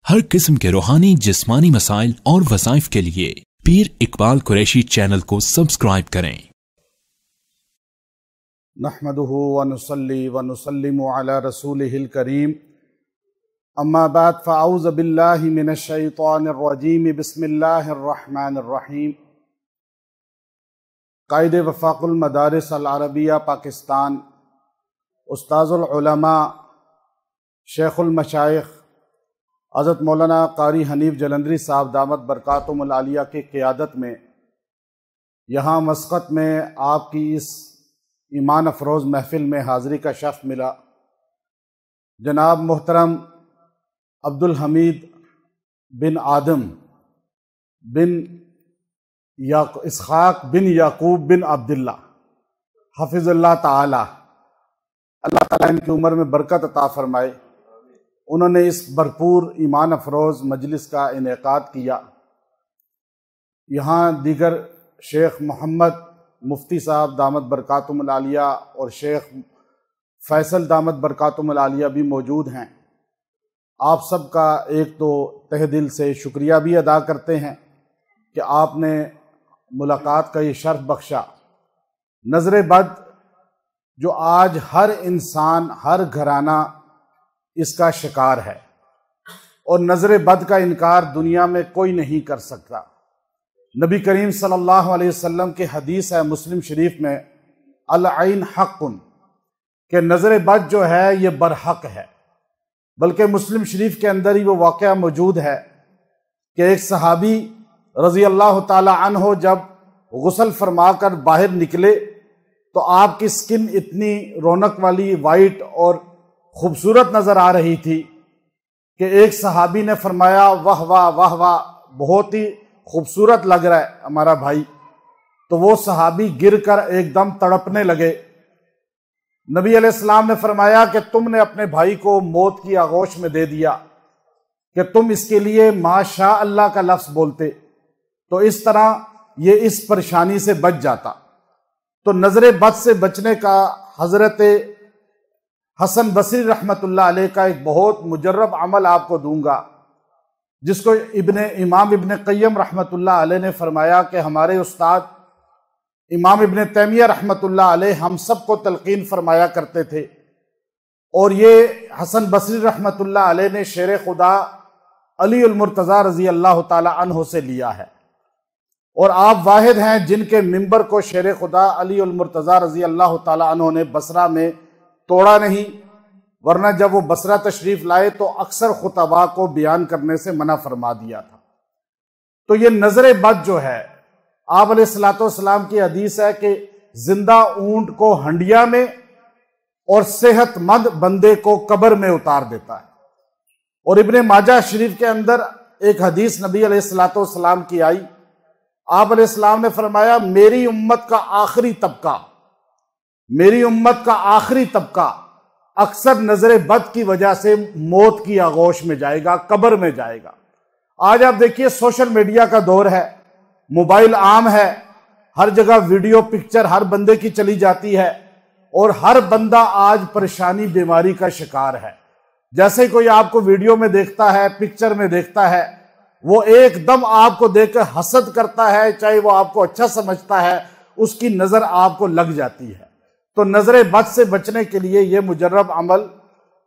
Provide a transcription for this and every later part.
हर किस्म के रूहानी जिस्मानी मसाइल और वज़ाइफ के लिए पीर इकबाल कुरैशी चैनल को सब्सक्राइब करें। नहमदुहु व नुसल्ली व नुसल्लिमु अला रसूलिहिल करीम, अम्मा बाद फ़अऊज़ु बिल्लाहि मिनश शैतानिर रजीम, बिस्मिल्लाहिर रहमानिर रहीम। कायद वफ़ाक़ुल मदारिस अल अरबिया पाकिस्तान, उस्ताज़ुल उलमा शेखुल मशाइख हज़रत मौलाना क़ारी हनीफ़ जलंधरी साहब दामत बरकातुहुल आलिया की क़ियादत में यहाँ मस्कत में आपकी इस ईमान अफरोज़ महफ़िल में हाज़िरी का शर्फ़ मिला। जनाब मोहतरम अब्दुल हमीद बिन आदम बिन इसहाक़ बिन याकूब बिन अब्दुल्ला हफ़िज़ुल्लाह ताला, अल्लाह ताला इनकी उम्र में बरकत अता फ़रमाए। उन्होंने इस भरपूर ईमान अफरोज़ मजलिस का इनेकाद किया। यहाँ दीगर शेख मोहम्मद मुफ्ती साहब दामत बरकातुहुल आलिया और शेख फैसल दामत बरकातुहुल आलिया भी मौजूद हैं। आप सब का एक तो तहे दिल से शुक्रिया भी अदा करते हैं कि आपने मुलाकात का ये शर्फ बख्शा। नज़र बद जो आज हर इंसान हर घराना इसका शिकार है और नज़र बद का इनकार दुनिया में कोई नहीं कर सकता। नबी करीम सल्लल्लाहु अलैहि वसल्लम के हदीस है मुस्लिम शरीफ में, अल ऐन हक़्क़ुन, कि नज़र बद जो है ये बरहक है। बल्कि मुस्लिम शरीफ के अंदर ही वो वाक़या मौजूद है कि एक सहाबी रज़ी अल्लाह ताला अन्हो जब गुस्ल फरमा कर बाहर निकले तो आपकी स्किन इतनी रौनक वाली वाइट और खूबसूरत नज़र आ रही थी कि एक सहाबी ने फरमाया, वाह वाह वाह वाह, बहुत ही खूबसूरत लग रहा है हमारा भाई। तो वो सहाबी गिर कर एकदम तड़पने लगे। नबी अलैहिस्सलाम ने फरमाया कि तुमने अपने भाई को मौत की आगोश में दे दिया कि तुम इसके लिए माशा अल्लाह का लफ्ज़ बोलते तो इस तरह ये इस परेशानी से बच जाता। तो नज़र बद से बचने का हज़रत हसन बसरी रहमतुल्लाह अलैह का एक बहुत मुजर्रब अमल आपको दूंगा, जिसको इमाम इब्न क़य्यम रहमतुल्लाह अलैह ने फरमाया कि हमारे उस्ताद इमाम इब्न तैमिया रहमतुल्लाह अलैह हम सबको तलकीन फरमाया करते थे। और ये हसन बसरी रहमतुल्लाह अलैह ने शेर खुदा अली उल मुर्तज़ा रज़ी अल्लाह ताला अन्हो से लिया है। और आप वाहिद हैं जिनके मिंबर को शेर खुदा अली उल मुर्तज़ा रज़ी अल्लाह ताला अन्हो ने बसरा में तोड़ा नहीं, वरना जब वो बसरा तशरीफ लाए तो अक्सर खुतबा को बयान करने से मना फरमा दिया था। तो ये नज़र बद जो है, आप अलैहिस्सलाम की हदीस है कि जिंदा ऊंट को हंडिया में और सेहतमंद बंदे को कब्र में उतार देता है। और इब्ने माजा शरीफ के अंदर एक हदीस नबी अलैहिस्सलाम की आई। आप अलैहिस्सलाम ने फरमाया, मेरी उम्मत का आखिरी तबका अक्सर नजर बद की वजह से मौत की आगोश में जाएगा, कब्र में जाएगा। आज आप देखिए सोशल मीडिया का दौर है, मोबाइल आम है, हर जगह वीडियो पिक्चर हर बंदे की चली जाती है और हर बंदा आज परेशानी बीमारी का शिकार है। जैसे कोई आपको वीडियो में देखता है, पिक्चर में देखता है, वो एकदम आपको देखकर हसद करता है, चाहे वो आपको अच्छा समझता है, उसकी नजर आपको लग जाती है। तो नजर बद से बचने के लिए ये मुजर्रब अमल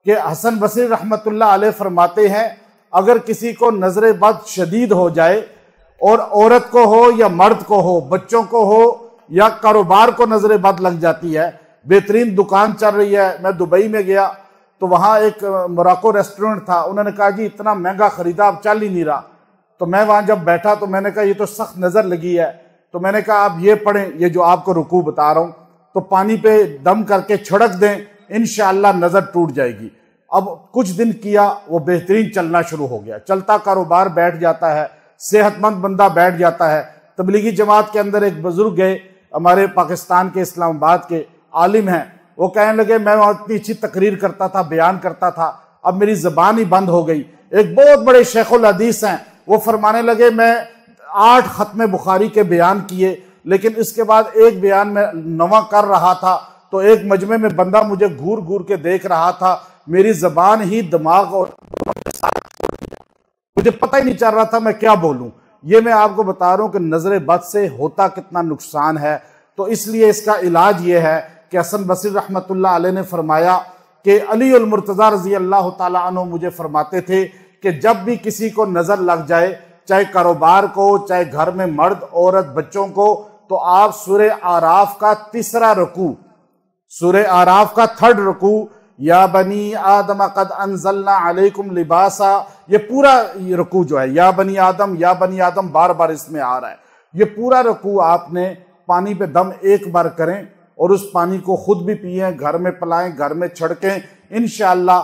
के हसन बसरी रहमतुल्लाह अलैह फरमाते हैं, अगर किसी को नजर बद शदीद हो जाए और औरत को हो या मर्द को हो, बच्चों को हो या कारोबार को नजर बद लग जाती है, बेहतरीन दुकान चल रही है। मैं दुबई में गया तो वहाँ एक मोराको रेस्टोरेंट था, उन्होंने कहा जी इतना महंगा खरीदा अब चल ही नहीं रहा। तो मैं वहाँ जब बैठा तो मैंने कहा ये तो सख्त नज़र लगी है। तो मैंने कहा आप ये पढ़ें, ये जो आपको रुकू बता रहा हूँ, तो पानी पे दम करके छिड़क दें, इंशाअल्लाह नज़र टूट जाएगी। अब कुछ दिन किया, वो बेहतरीन चलना शुरू हो गया, चलता कारोबार बैठ जाता है, सेहतमंद बंदा बैठ जाता है। तबलीगी जमात के अंदर एक बुजुर्ग गए, हमारे पाकिस्तान के इस्लामाबाद के आलिम हैं, वो कहने लगे मैं इतनी अच्छी तकरीर करता था, बयान करता था, अब मेरी ज़बान ही बंद हो गई। एक बहुत बड़े शेखुल हदीस हैं, वो फरमाने लगे मैं 8 खत्म बुखारी के बयान किए, लेकिन इसके बाद एक बयान में नवा कर रहा था तो एक मजमे में बंदा मुझे घूर घूर के देख रहा था, मेरी जबान ही दिमाग और مجھے پتہ ہی نہیں چل رہا تھا میں کیا بولوں۔ یہ میں آپ کو بتا رہا ہوں کہ نظر بد سے ہوتا کتنا نقصان ہے۔ تو اس لیے اس کا علاج یہ ہے کہ حسن بصری رحمۃ اللہ علیہ نے فرمایا کہ علی المرتضیٰ رضی اللہ تعالیٰ عنہ مجھے فرماتے تھے کہ جب بھی کسی کو نظر لگ جائے، چاہے کاروبار کو، چاہے گھر میں مرد عورت بچوں کو، تو آپ سورہ اعراف کا تیسرا رکوع، سورہ اعراف کا 3rd رکوع، یا بنی آدم قد انزلنا علیکم لباسا، یہ پورا رکوع جو ہے، یا بنی آدم بار بار اس میں آ رہا ہے، یہ پورا رکوع آپ نے پانی پہ دم ایک بار کریں اور اس پانی کو خود بھی پئیں، گھر میں پلائیں، گھر میں چھڑکیں۔ انشاءاللہ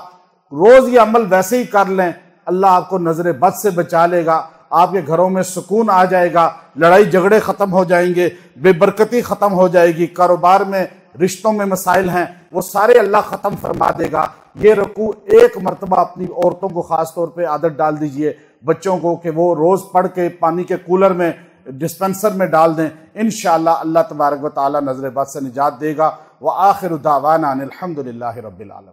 روز یہ عمل ویسے ہی کر لیں، اللہ آپ کو نظر بد سے بچا لے گا، آپ کے گھروں میں سکون آ جائے گا، لڑائی جھگڑے ختم ہو جائیں گے، بے برکتی ختم ہو جائے گی، کاروبار میں رشتوں میں مسائل ہیں وہ سارے اللہ ختم فرما دے گا۔ یہ رکوع ایک مرتبہ اپنی عورتوں کو خاص طور پہ عادت ڈال دیجئے، بچوں کو، کہ وہ روز پڑھ کے پانی کے کولر میں ڈسپنسر میں ڈال دیں، انشاءاللہ اللہ تبارک و تعالی نظر بد سے نجات دے گا۔ وآخر دعوانا ان الحمد للہ رب العالمین۔